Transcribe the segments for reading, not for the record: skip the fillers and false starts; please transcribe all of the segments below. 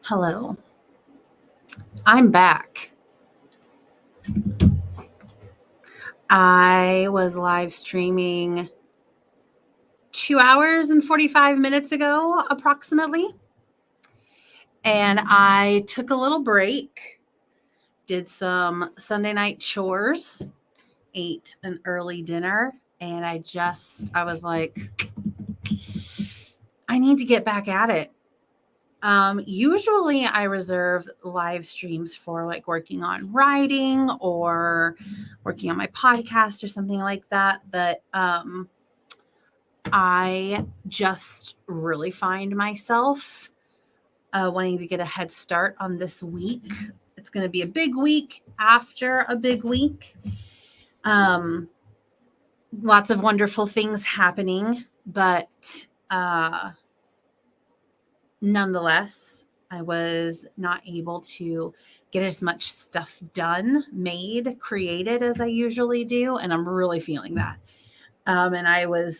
Hello, I'm back. I was live streaming 2 hours and 45 minutes ago, approximately. And I took a little break, did some Sunday night chores, ate an early dinner, and I was like, I need to get back at it. Usually I reserve live streams for like working on writing or working on my podcast or something like that. But I just really find myself wanting to get a head start on this week. It's going to be a big week after a big week. Um, Lots of wonderful things happening, but nonetheless, I was not able to get as much stuff done, made, created as I usually do. And I'm really feeling that. And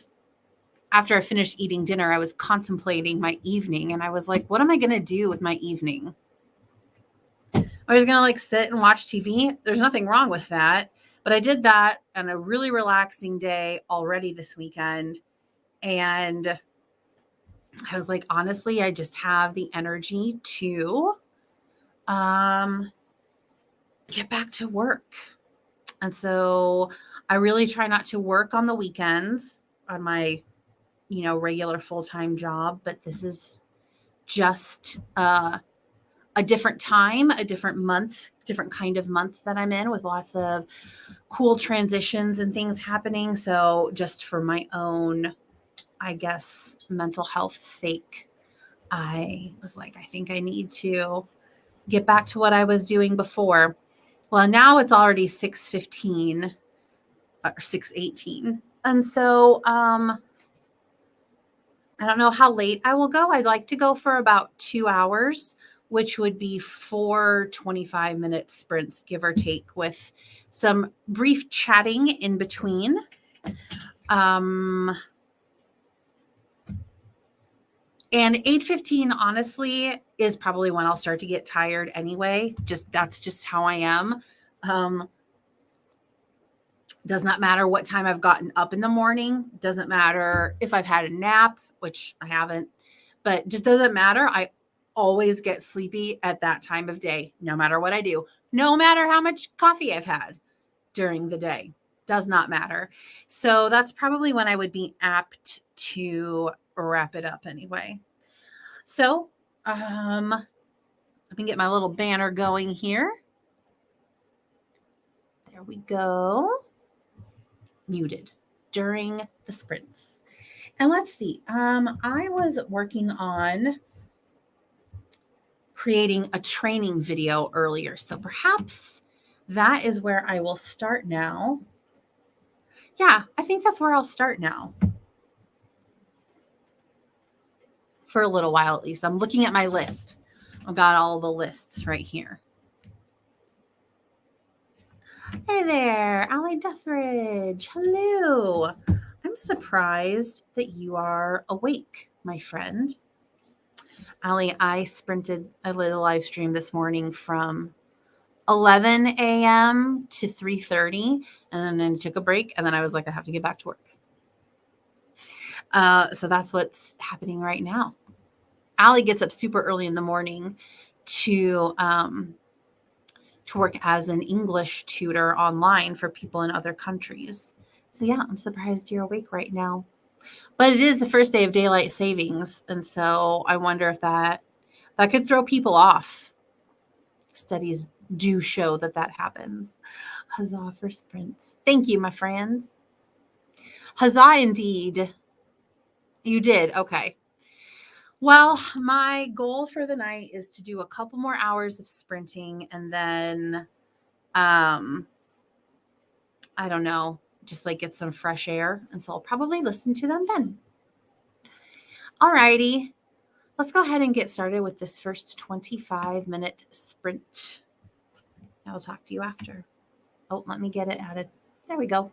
after I finished eating dinner, I was contemplating my evening and I was like, what am I going to do with my evening? I was going to like sit and watch TV. There's nothing wrong with that. But I did that on a really relaxing day already this weekend. And I was like, honestly, I just have the energy to get back to work. And so I really try not to work on the weekends on my, regular full-time job, but this is just a different time, a different month, different kind of month that I'm in with lots of cool transitions and things happening. So just for my own, I guess, mental health sake, I was like, I think I need to get back to what I was doing before. Well, now it's already 6:15 or 6:18. And so I don't know how late I will go. I'd like to go for about 2 hours, which would be 4 25-minute sprints, give or take, with some brief chatting in between. And 8:15, honestly, is probably when I'll start to get tired anyway. That's just how I am. Does not matter what time I've gotten up in the morning. Doesn't matter if I've had a nap, which I haven't, but just doesn't matter. I always get sleepy at that time of day, no matter what I do, no matter how much coffee I've had during the day. Does not matter. So that's probably when I would be apt to wrap it up anyway. So let me get my little banner going here. There we go. Muted during the sprints. And let's see. I was working on creating a training video earlier. So perhaps that is where I will start now. Yeah, I think that's where I'll start now. For a little while, at least. I'm looking at my list. I've got all the lists right here. Hey there, Allie Duthridge. Hello. I'm surprised that you are awake, my friend. Allie, I sprinted a little live stream this morning from 11 a.m. to 3:30, and then I took a break, and then I was like, I have to get back to work. So that's what's happening right now. Allie gets up super early in the morning to work as an English tutor online for people in other countries. So yeah, I'm surprised you're awake right now. But it is the first day of daylight savings, and so I wonder if that could throw people off. Studies do show that happens. Huzzah for sprints. Thank you, my friends. Huzzah indeed. You did. Okay. Well, my goal for the night is to do a couple more hours of sprinting and then I don't know, just like get some fresh air. And so I'll probably listen to them then. All righty. Let's go ahead and get started with this first 25-minute sprint. I'll talk to you after. Oh, let me get it added. There we go.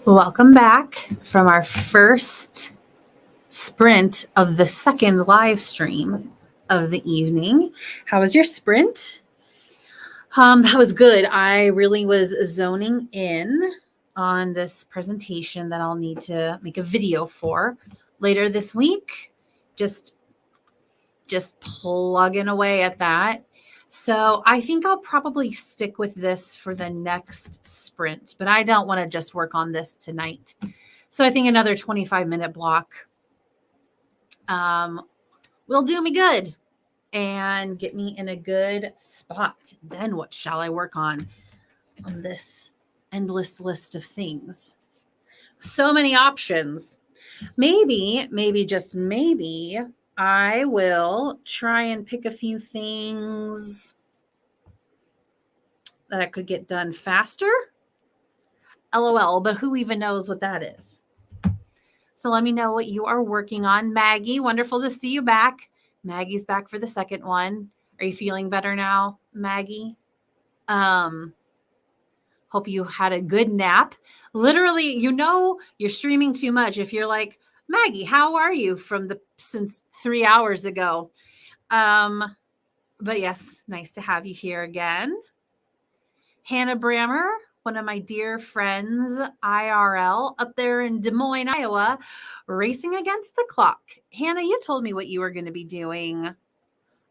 Welcome back from our first sprint of the second live stream of the evening. How was your sprint? That was good. I really was zoning in on this presentation that I'll need to make a video for later this week. Just plugging away at that. So I think I'll probably stick with this for the next sprint, but I don't want to just work on this tonight. So I think another 25-minute block will do me good and get me in a good spot. Then what shall I work on this endless list of things? So many options. Maybe, just maybe, I will try and pick a few things that I could get done faster. LOL, but who even knows what that is? So let me know what you are working on. Maggie, wonderful to see you back. Maggie's back for the second one. Are you feeling better now, Maggie? Hope you had a good nap. Literally, you're streaming too much if you're like, Maggie, how are you since 3 hours ago? But yes, nice to have you here again. Hannah Brammer, one of my dear friends, IRL, up there in Des Moines, Iowa, racing against the clock. Hannah, you told me what you were going to be doing.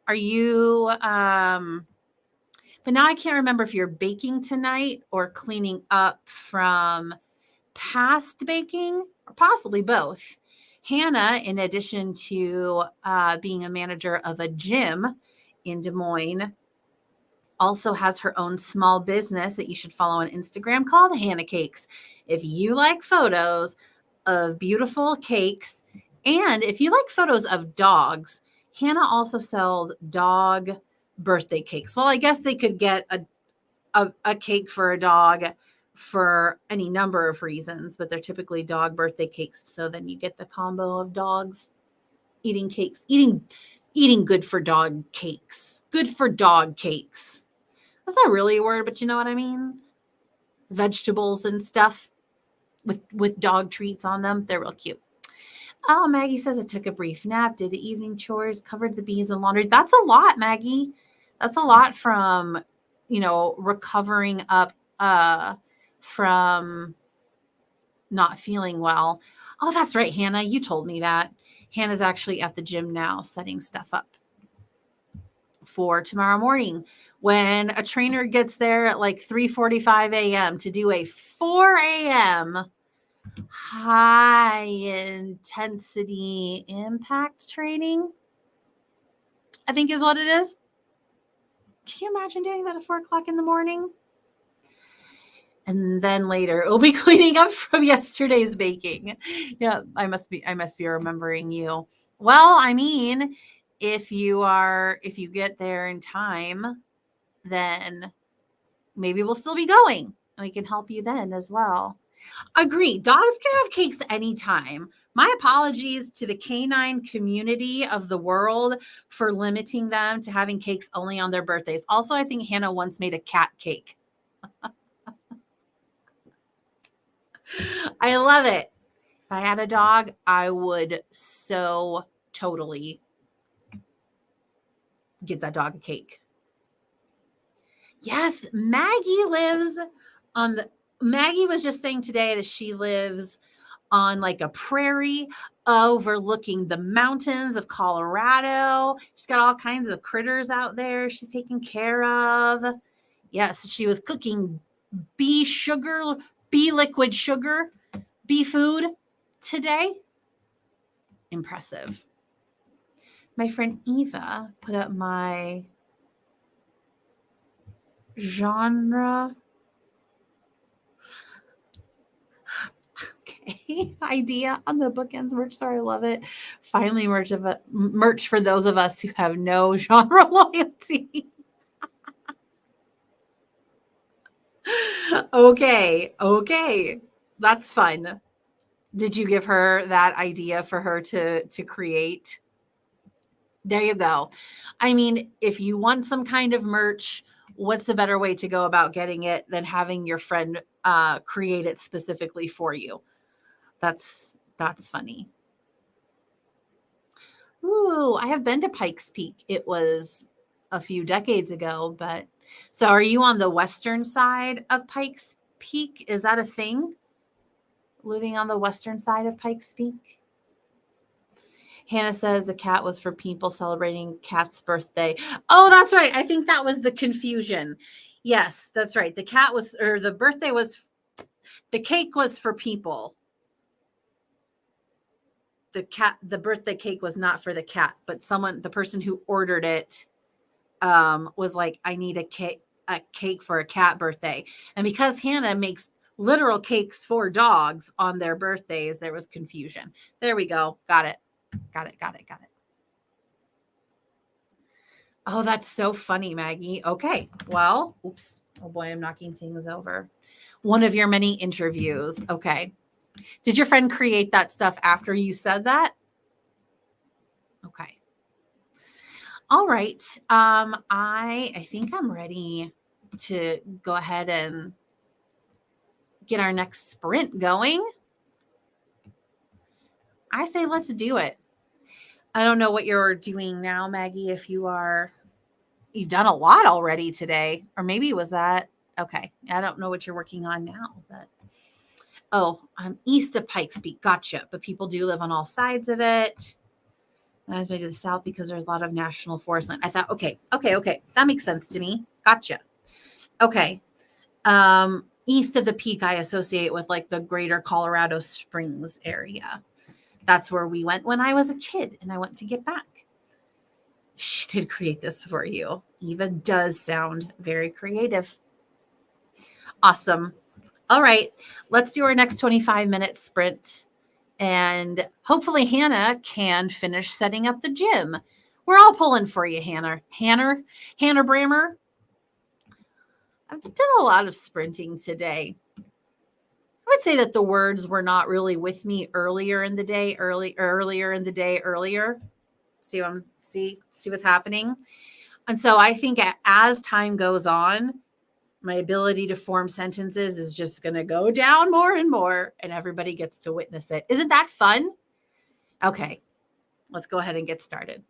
Are you, but now I can't remember if you're baking tonight or cleaning up from past baking, or possibly both. Hannah, in addition to being a manager of a gym in Des Moines, also has her own small business that you should follow on Instagram called Hannah Cakes. If you like photos of beautiful cakes, and if you like photos of dogs, Hannah also sells dog birthday cakes. Well, I guess they could get a cake for a dog for any number of reasons, but they're typically dog birthday cakes. So then you get the combo of dogs eating cakes, eating good for dog cakes, good for dog cakes. That's not really a word, but you know what I mean? Vegetables and stuff with dog treats on them. They're real cute. Oh, Maggie says I took a brief nap, did the evening chores, covered the bees and laundry. That's a lot, Maggie. That's a lot from, recovering up from not feeling well. Oh, that's right, Hannah. You told me that. Hannah's actually at the gym now setting stuff up for tomorrow morning when a trainer gets there at like 3:45 a.m. to do a 4 a.m. high intensity impact training, I think is what it is. Can you imagine doing that at 4 o'clock in the morning? And then later we'll be cleaning up from yesterday's baking. Yeah, I must be remembering you. Well, I mean, if you get there in time, then maybe we'll still be going. We can help you then as well. Agree. Dogs can have cakes anytime. My apologies to the canine community of the world for limiting them to having cakes only on their birthdays. Also, I think Hannah once made a cat cake. I love it. If I had a dog, I would so totally get that dog a cake. Yes, Maggie was just saying today that she lives on like a prairie overlooking the mountains of Colorado. She's got all kinds of critters out there she's taking care of. Yes, she was cooking bee liquid sugar, bee food today. Impressive. My friend Eva put up my genre idea on the Bookends merch store. I love it. Finally, merch for those of us who have no genre loyalty. Okay. That's fun. Did you give her that idea for her to create? There you go. I mean, if you want some kind of merch what's the better way to go about getting it than having your friend create it specifically for you? That's funny. Ooh, I have been to Pikes Peak. It was a few decades ago, but so are you on the western side of Pikes Peak? Is that a thing? Living on the western side of Pikes Peak? Hannah says the cat was for people celebrating Cat's birthday. Oh, that's right. I think that was the confusion. Yes, that's right. The cat was, or the birthday was, the cake was for people. The birthday cake was not for the cat, but the person who ordered it, was like, I need a cake for a cat birthday. And because Hannah makes literal cakes for dogs on their birthdays, there was confusion. There we go. Got it. Got it. Got it. Got it. Oh, that's so funny, Maggie. Okay. Well, oops. Oh boy, I'm knocking things over. One of your many interviews. Okay. Did your friend create that stuff after you said that? Okay. All right. I think I'm ready to go ahead and get our next sprint going. I say let's do it. I don't know what you're doing now, Maggie, if you've done a lot already today, or maybe was that okay. I don't know what you're working on now, but oh, I'm east of Pikes Peak. Gotcha. But people do live on all sides of it. I was made to the south because there's a lot of national forest land. I thought, okay. That makes sense to me. Gotcha. Okay. East of the peak, I associate with like the greater Colorado Springs area. That's where we went when I was a kid and I went to get back. She did create this for you. Eva does sound very creative. Awesome. All right, let's do our next 25-minute sprint. And hopefully Hannah can finish setting up the gym. We're all pulling for you, Hannah. Hannah Brammer. I've done a lot of sprinting today. I would say that the words were not really with me earlier in the day, earlier. See what's happening? And so I think as time goes on, my ability to form sentences is just going to go down more and more, and everybody gets to witness it. Isn't that fun? Okay, let's go ahead and get started.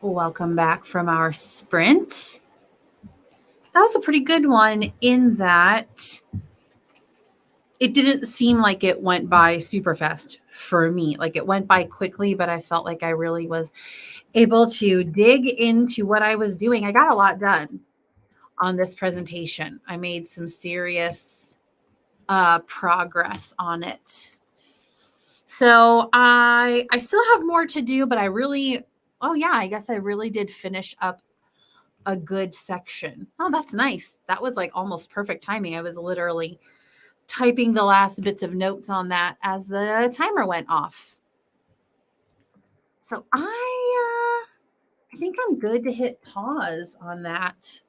Welcome back from our sprint. That was a pretty good one in that it didn't seem like it went by super fast for me. Like it went by quickly, but I felt like I really was able to dig into what I was doing. I got a lot done on this presentation. I made some serious progress on it. So I still have more to do, but I guess I really did finish up a good section. Oh, that's nice. That was like almost perfect timing. I was literally typing the last bits of notes on that as the timer went off. So I think I'm good to hit pause on that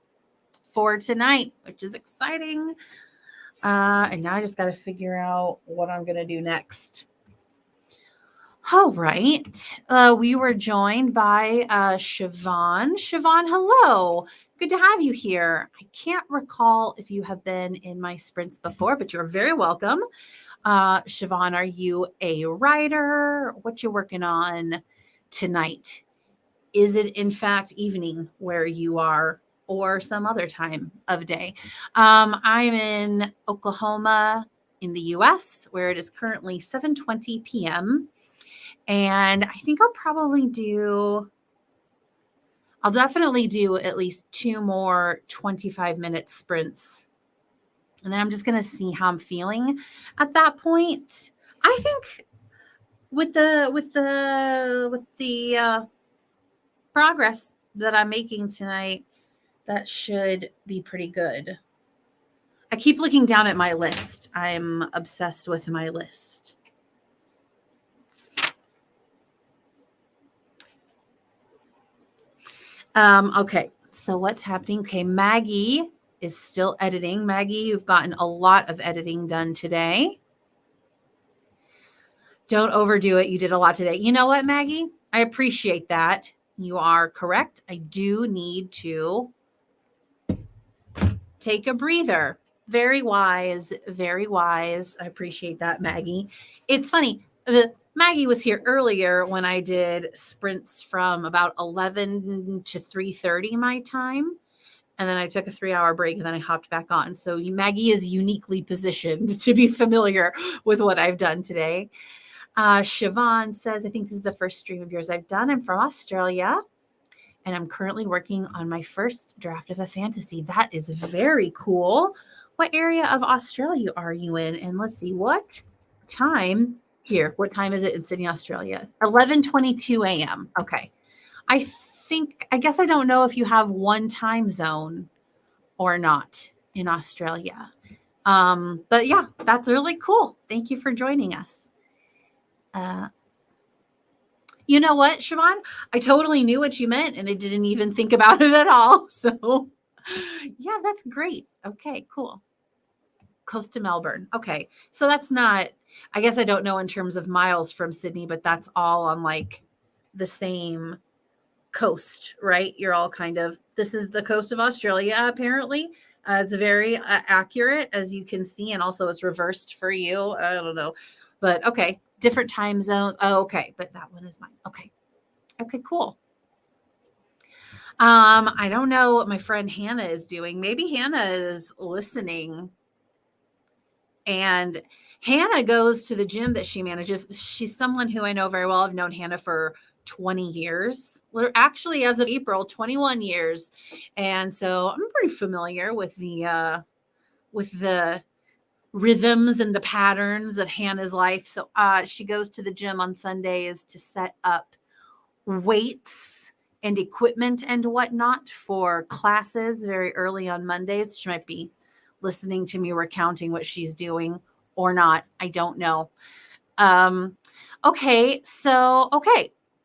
for tonight, which is exciting. And now I just got to figure out what I'm going to do next. All right. We were joined by Siobhan. Siobhan, hello. Good to have you here. I can't recall if you have been in my sprints before, but you're very welcome. Siobhan, are you a writer? What you working on tonight? Is it in fact evening where you are or some other time of day? I'm in Oklahoma in the US where it is currently 7:20 p.m. And I think I'll definitely do at least 2 more 25-minute sprints. And then I'm just going to see how I'm feeling at that point. I think with the progress that I'm making tonight, that should be pretty good. I keep looking down at my list. I'm obsessed with my list. Okay, so what's happening? Okay, Maggie is still editing. Maggie, you've gotten a lot of editing done today. Don't overdo it. You did a lot today. You know what, Maggie? I appreciate that. You are correct. I do need to take a breather. Very wise, very wise. I appreciate that, Maggie. It's funny. Maggie was here earlier when I did sprints from about 11 to 3:30 my time. And then I took a 3-hour break and then I hopped back on. So Maggie is uniquely positioned to be familiar with what I've done today. Siobhan says, I think this is the first stream of yours I've done. I'm from Australia and I'm currently working on my first draft of a fantasy. That is very cool. What area of Australia are you in? And let's see, what time here? What time is it in Sydney, Australia? 11:22 a.m. Okay. I guess I don't know if you have one time zone or not in Australia. But yeah, that's really cool. Thank you for joining us. You know what, Siobhan? I totally knew what you meant and I didn't even think about it at all. So yeah, that's great. Okay, cool. Close to Melbourne. Okay. So that's not, I guess I don't know in terms of miles from Sydney, but that's all on like the same coast, right? You're all this is the coast of Australia, apparently. It's very accurate, as you can see, and also it's reversed for you. I don't know, but okay, different time zones. Oh, okay, but that one is mine. Okay, cool. I don't know what my friend Hannah is doing. Maybe Hannah is listening, and Hannah goes to the gym that she manages. She's someone who I know very well. I've known Hannah for 20 years. Actually, as of April, 21 years. And so I'm pretty familiar with the rhythms and the patterns of Hannah's life. So she goes to the gym on Sundays to set up weights and equipment and whatnot for classes very early on Mondays. She might be listening to me recounting what she's doing or not. I don't know. Okay.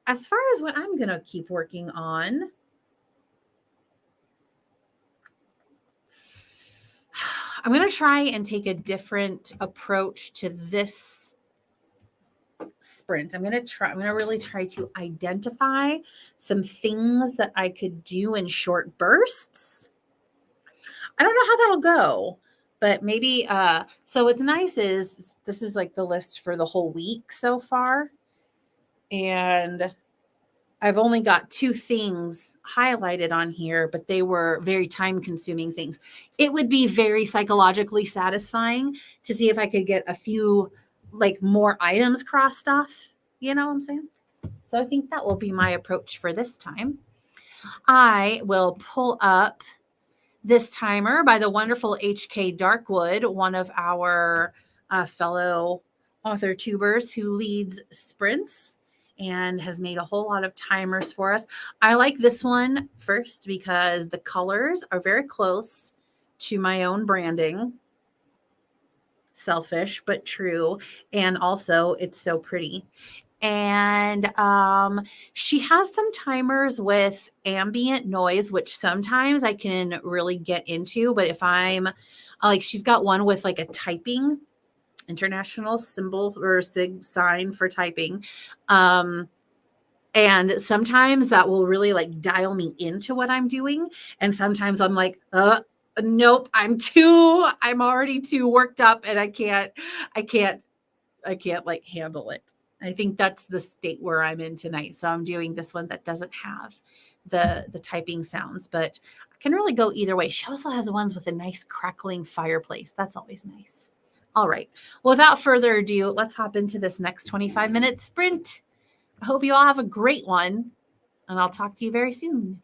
As far as what I'm going to keep working on, I'm going to try and take a different approach to this sprint. I'm going to really try to identify some things that I could do in short bursts. I don't know how that'll go, but maybe, so what's nice is this is like the list for the whole week so far. And I've only got 2 things highlighted on here, but they were very time-consuming things. It would be very psychologically satisfying to see if I could get a few, like, more items crossed off, you know what I'm saying? So I think that will be my approach for this time. I will pull up this timer by the wonderful HK Darkwood, one of our fellow author tubers who leads sprints and has made a whole lot of timers for us. I like this one first because the colors are very close to my own branding. Selfish but true, and also it's so pretty. And she has some timers with ambient noise, which sometimes I can really get into. But if I'm like, she's got one with like a typing international symbol or sig sign for typing. And sometimes that will really like dial me into what I'm doing. And sometimes I'm like, nope, I'm already too worked up and I can't like handle it. I think that's the state where I'm in tonight. So I'm doing this one that doesn't have the typing sounds, but I can really go either way. She also has ones with a nice crackling fireplace. That's always nice. All right. Well, without further ado, let's hop into this next 25-minute sprint. I hope you all have a great one, and I'll talk to you very soon.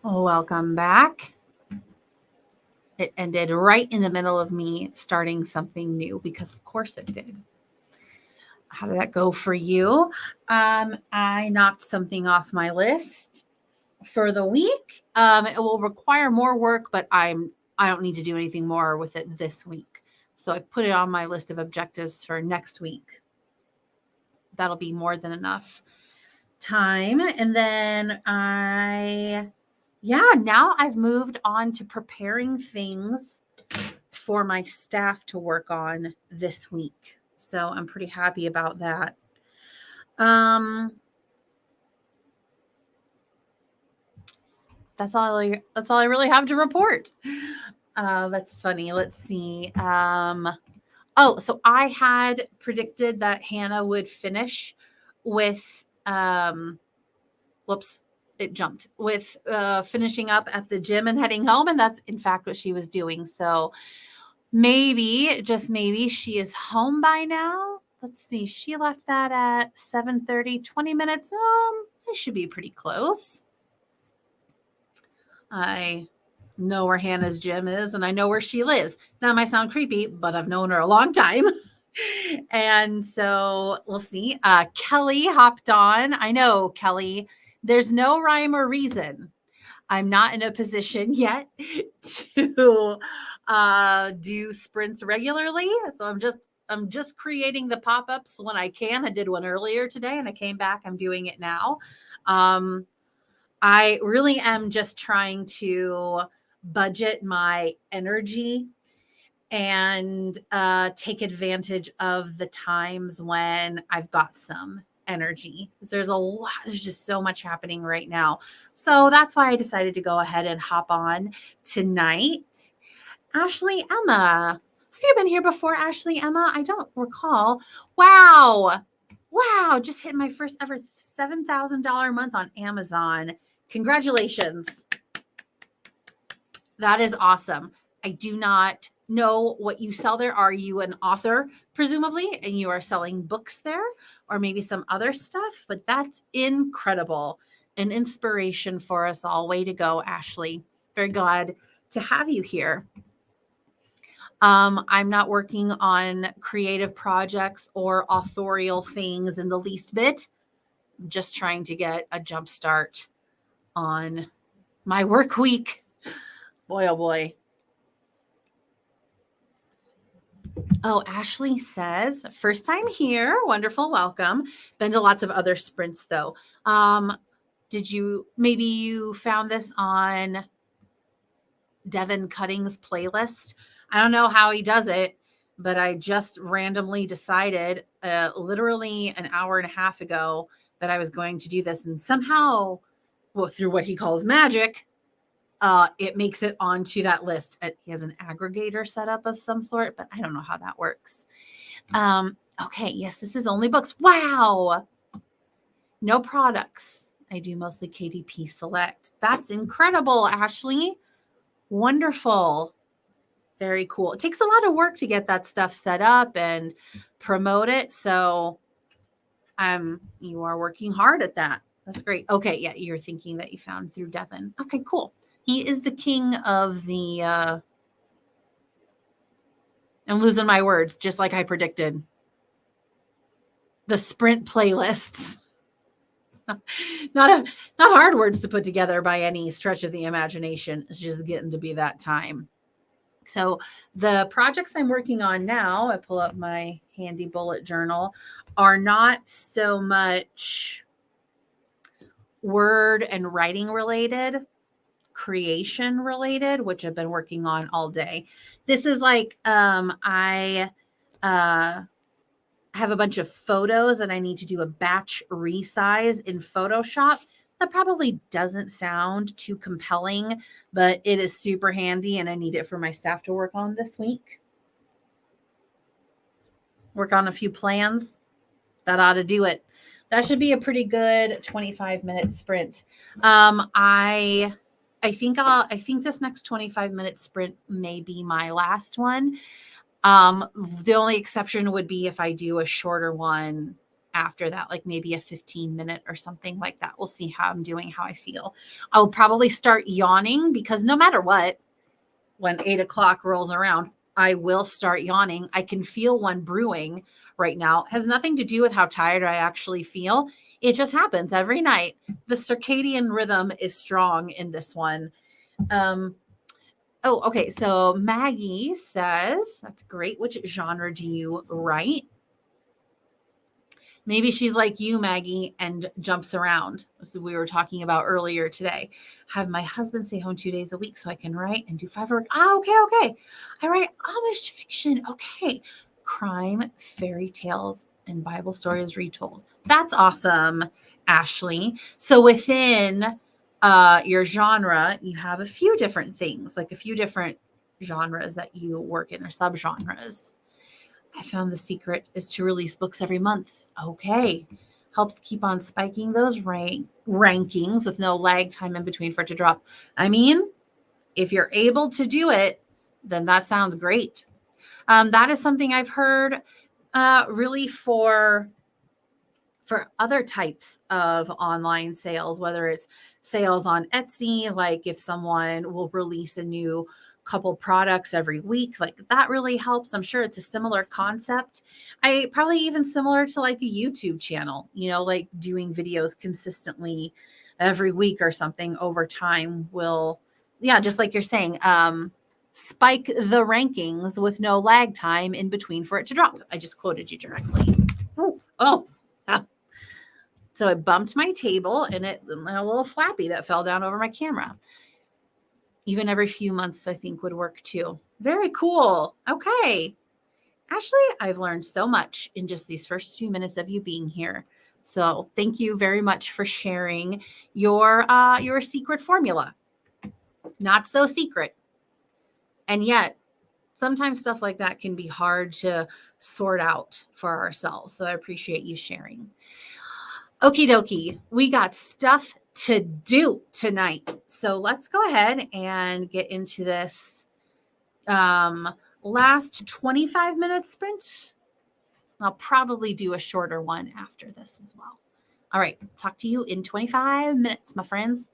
Welcome back. It ended right in the middle of me starting something new because, of course, it did. How did that go for you? I knocked something off my list for the week. It will require more work, but I don't need to do anything more with it this week. So I put it on my list of objectives for next week. That'll be more than enough time. And then now I've moved on to preparing things for my staff to work on this week. So I'm pretty happy about that. That's all I really have to report. That's funny. Let's see. So I had predicted that Hannah would finish with it jumped with finishing up at the gym and heading home, and that's in fact what she was doing. So maybe, just maybe, she is home by now. Let's see. She left that at 7:30, 20 minutes. It should be pretty close. I know where Hannah's gym is and I know where she lives. That might sound creepy, but I've known her a long time. And so we'll see. Kelly hopped on. I know, Kelly, there's no rhyme or reason. I'm not in a position yet to do sprints regularly. So I'm just creating the pop-ups when I can. I did one earlier today and I came back. I'm doing it now. I really am just trying to budget my energy and take advantage of the times when I've got some energy. There's just so much happening right now. So that's why I decided to go ahead and hop on tonight. Ashley Emma. Have you been here before, Ashley Emma? I don't recall. Wow. Just hit my first ever $7,000 month on Amazon. Congratulations. That is awesome. I do not know what you sell there. Are you an author, presumably, and you are selling books there or maybe some other stuff? But that's incredible. An inspiration for us all. Way to go, Ashley. Very glad to have you here. I'm not working on creative projects or authorial things in the least bit. I'm just trying to get a jump start on my work week. Boy, oh boy. Oh, Ashley says, first time here. Wonderful. Welcome. Been to lots of other sprints though. Maybe you found this on Devin Cutting's playlist? I don't know how he does it, but I just randomly decided literally an hour and a half ago that I was going to do this. And somehow, through what he calls magic, it makes it onto that list. He has an aggregator setup of some sort, but I don't know how that works. Okay, yes, this is only books. Wow. No products. I do mostly KDP Select. That's incredible, Ashley. Wonderful. Very cool. It takes a lot of work to get that stuff set up and promote it. So you are working hard at that. That's great. Okay, yeah, you're thinking that you found through Devin. Okay, cool. He is the king of the I'm losing my words, just like I predicted. The sprint playlists. It's not hard words to put together by any stretch of the imagination. It's just getting to be that time. So the projects I'm working on now, I pull up my handy bullet journal, are not so much word and writing related, creation related, which I've been working on all day. This is like I have a bunch of photos that I need to do a batch resize in Photoshop. That probably doesn't sound too compelling, but it is super handy and I need it for my staff to work on this week. Work on a few plans. That ought to do it. That should be a pretty good 25-minute sprint. I think this next 25-minute sprint may be my last one. The only exception would be if I do a shorter one after that, like maybe a 15-minute or something like that. We'll see how I'm doing, how I feel. I'll probably start yawning because no matter what, when 8 o'clock rolls around, I will start yawning. I can feel one brewing right now. It has nothing to do with how tired I actually feel. It just happens every night. The circadian rhythm is strong in this one. Oh, okay. So Maggie says, that's great. Which genre do you write? Maybe she's like you, Maggie, and jumps around. So we were talking about earlier today. Have my husband stay home 2 days a week so I can write and do 5 work. Ah, okay, okay. I write Amish fiction. Okay. Crime, fairy tales, and Bible stories retold. That's awesome, Ashley. So within your genre, you have a few different things, like a few different genres that you work in or subgenres. I found the secret is to release books every month. Okay. Helps keep on spiking those rankings with no lag time in between for it to drop. I mean, if you're able to do it, then that sounds great. That is something I've heard really for other types of online sales, whether it's sales on Etsy, like if someone will release a new couple products every week, like that really helps. I'm sure it's a similar concept. I probably even similar to like a YouTube channel, like doing videos consistently every week or something over time will, yeah, just like you're saying, spike the rankings with no lag time in between for it to drop. I just quoted you directly. Oh, so it bumped my table and a little flappy that fell down over my camera. Even every few months, I think would work too. Very cool. Okay. Ashley, I've learned so much in just these first few minutes of you being here. So thank you very much for sharing your secret formula. Not so secret. And yet, sometimes stuff like that can be hard to sort out for ourselves. So I appreciate you sharing. Okie dokie. We got stuff to do tonight. So let's go ahead and get into this last 25 minutes sprint. I'll probably do a shorter one after this as well. All right. Talk to you in 25 minutes, my friends.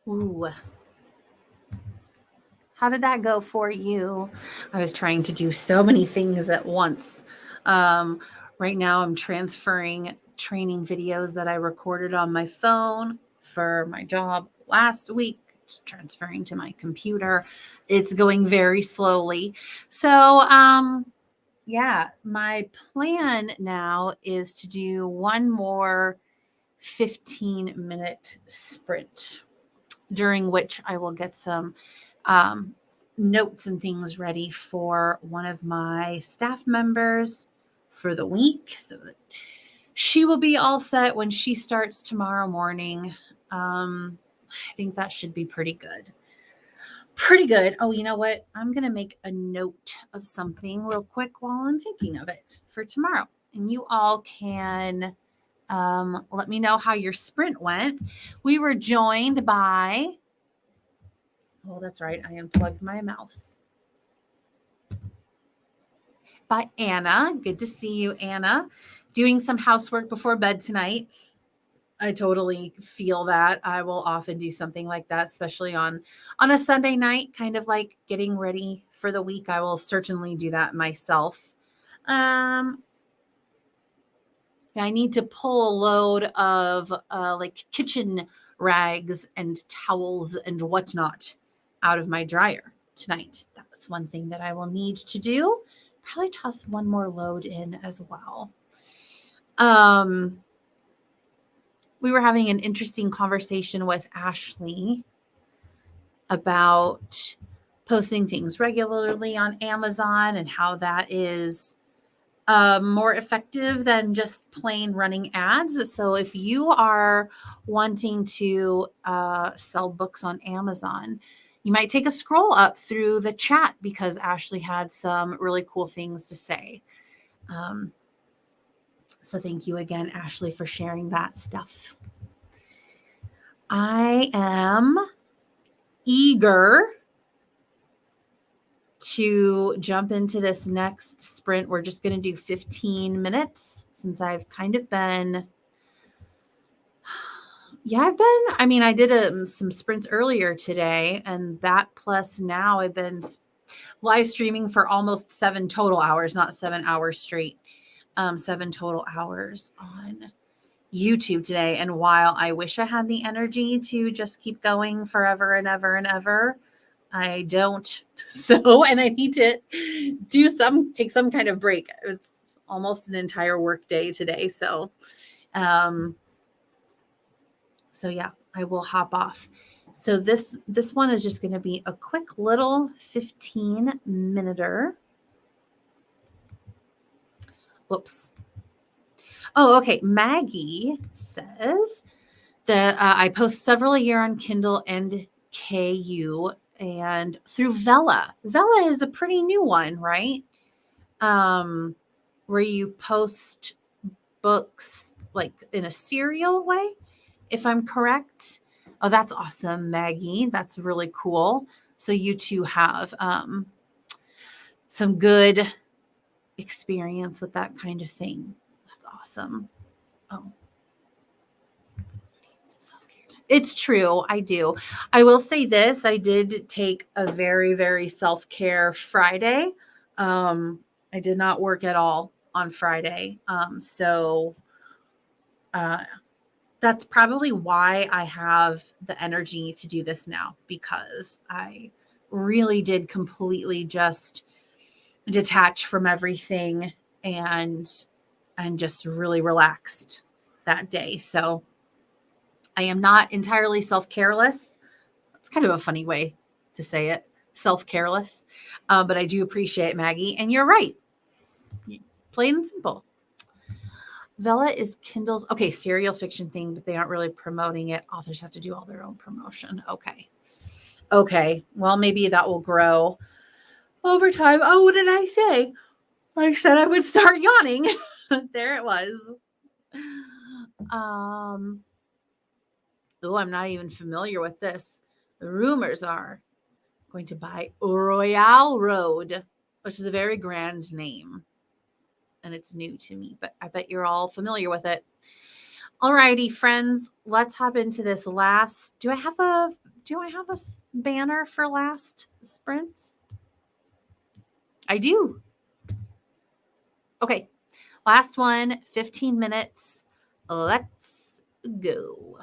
Ooh, how did that go for you? I was trying to do so many things at once. Um, right now, I'm transferring training videos that I recorded on my phone for my job last week, just transferring to my computer. It's going very slowly. So, yeah, my plan now is to do one more 15-minute sprint, during which I will get some um, notes and things ready for one of my staff members for the week so that she will be all set when she starts tomorrow morning. I think that should be pretty good. Pretty good. Oh, you know what? I'm going to make a note of something real quick while I'm thinking of it for tomorrow. And you all can let me know how your sprint went. We were joined by, oh, that's right, I unplugged my mouse. By Anna. Good to see you, Anna. Doing some housework before bed tonight. I totally feel that. I will often do something like that, especially on a Sunday night, kind of like getting ready for the week. I will certainly do that myself. Um, I need to pull a load of like kitchen rags and towels and whatnot out of my dryer tonight. That was one thing that I will need to do. Probably toss one more load in as well. Um, we were having an interesting conversation with Ashley about posting things regularly on Amazon and how that is more effective than just plain running ads. So if you are wanting to sell books on Amazon, you might take a scroll up through the chat because Ashley had some really cool things to say. So thank you again, Ashley, for sharing that stuff. I am eager to jump into this next sprint. We're just going to do 15 minutes since I've kind of been, I did some sprints earlier today, and that plus now I've been live streaming for almost 7 total hours, not 7 hours straight, 7 total hours on YouTube today. And while I wish I had the energy to just keep going forever and ever and ever, I don't. So, and I need to take some kind of break. It's almost an entire work day today. So yeah, I will hop off. So this one is just going to be a quick little 15-minute. Whoops. Oh, okay. Maggie says that I post several a year on Kindle and KU and through Vella. Vella is a pretty new one, right? Where you post books like in a serial way, if I'm correct. Oh, that's awesome, Maggie. That's really cool. So you two have some good experience with that kind of thing. That's awesome. Oh, it's true. I do. I will say this. I did take a very, very self-care Friday. I did not work at all on Friday. So that's probably why I have the energy to do this now, because I really did completely just detach from everything and just really relaxed that day. So I am not entirely self-careless. It's kind of a funny way to say it, self-careless. But I do appreciate Maggie. And you're right. Plain and simple. Vella is Kindle's, okay, serial fiction thing, but they aren't really promoting it. Authors have to do all their own promotion. Okay. Well, maybe that will grow over time. Oh, what did I say? I said I would start yawning. There it was. Oh, I'm not even familiar with this. The rumors are going to buy Royale Road, which is a very grand name. And it's new to me, but I bet you're all familiar with it. Alrighty, friends, let's hop into this last. Do I have a Do I have a banner for last sprint? I do. Okay. Last one, 15 minutes. Let's go.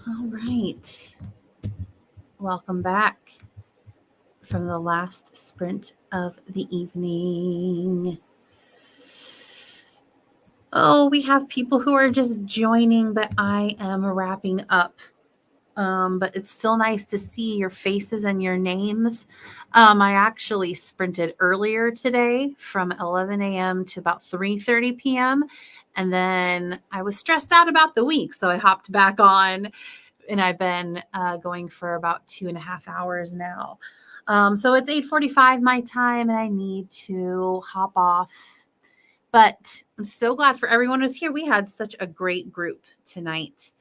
All right. Welcome back from the last sprint of the evening. Oh, we have people who are just joining, but I am wrapping up. But it's still nice to see your faces and your names. I actually sprinted earlier today from 11 a.m. to about 3:30 p.m. And then I was stressed out about the week, so I hopped back on, and I've been going for about 2.5 hours now. So it's 8:45 my time, and I need to hop off. But I'm so glad for everyone who's here. We had such a great group tonight.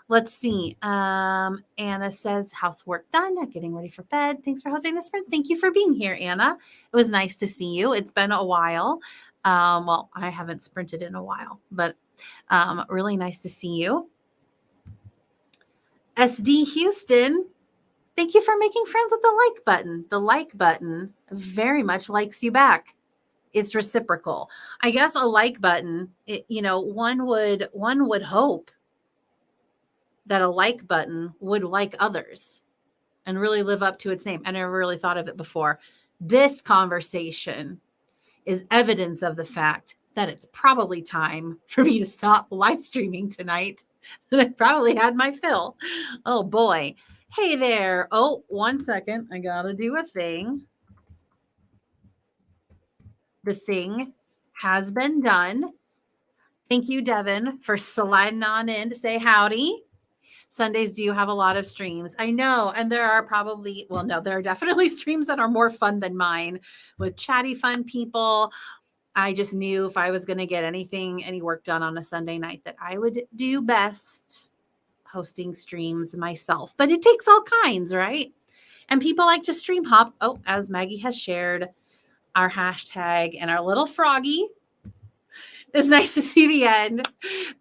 Let's see. Anna says, housework done, getting ready for bed. Thanks for hosting this sprint. Thank you for being here, Anna. It was nice to see you. It's been a while. Well, I haven't sprinted in a while, but really nice to see you. SD Houston, thank you for making friends with the like button. The like button very much likes you back. It's reciprocal. I guess a like button, one would hope that a like button would like others and really live up to its name. I never really thought of it before. This conversation is evidence of the fact that it's probably time for me to stop live streaming tonight. I probably had my fill. Oh boy. Hey there. Oh, 1 second. I gotta do a thing. The thing has been done. Thank you, Devin, for sliding on in to say howdy. Sundays, do you have a lot of streams? I know. And there are there are definitely streams that are more fun than mine with chatty, fun people. I just knew if I was going to get any work done on a Sunday night that I would do best hosting streams myself. But it takes all kinds, right? And people like to stream hop. Oh, as Maggie has shared, our hashtag and our little froggy. It's nice to see the end.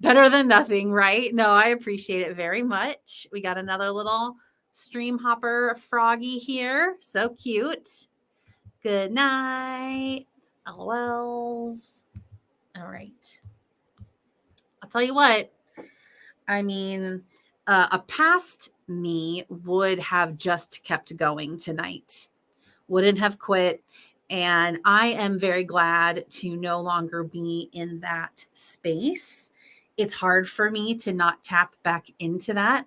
Better than nothing, right? No, I appreciate it very much. We got another little stream hopper froggy here. So cute. Good night. LOLs. All right. I'll tell you what. I mean, a past me would have just kept going tonight. Wouldn't have quit. And I am very glad to no longer be in that space. It's hard for me to not tap back into that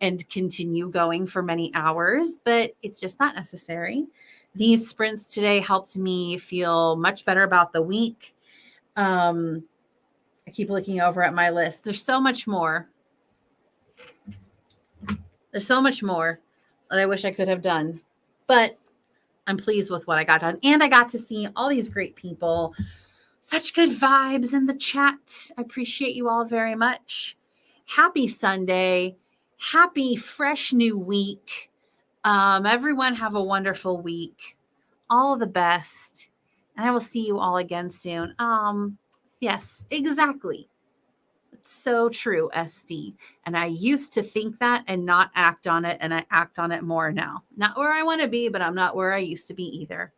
and continue going for many hours, but it's just not necessary. These sprints today helped me feel much better about the week. I keep looking over at my list. There's so much more. There's so much more that I wish I could have done, but I'm pleased with what I got done. And I got to see all these great people. Such good vibes in the chat. I appreciate you all very much. Happy Sunday. Happy fresh new week. Everyone have a wonderful week. All the best. And I will see you all again soon. Yes, exactly. So true, SD. And I used to think that and not act on it, and I act on it more now. Not where I want to be, but I'm not where I used to be either.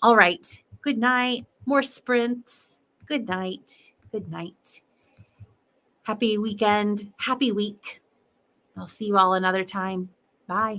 All right. Good night. More sprints. Good night. Good night. Happy weekend. Happy week. I'll see you all another time. Bye.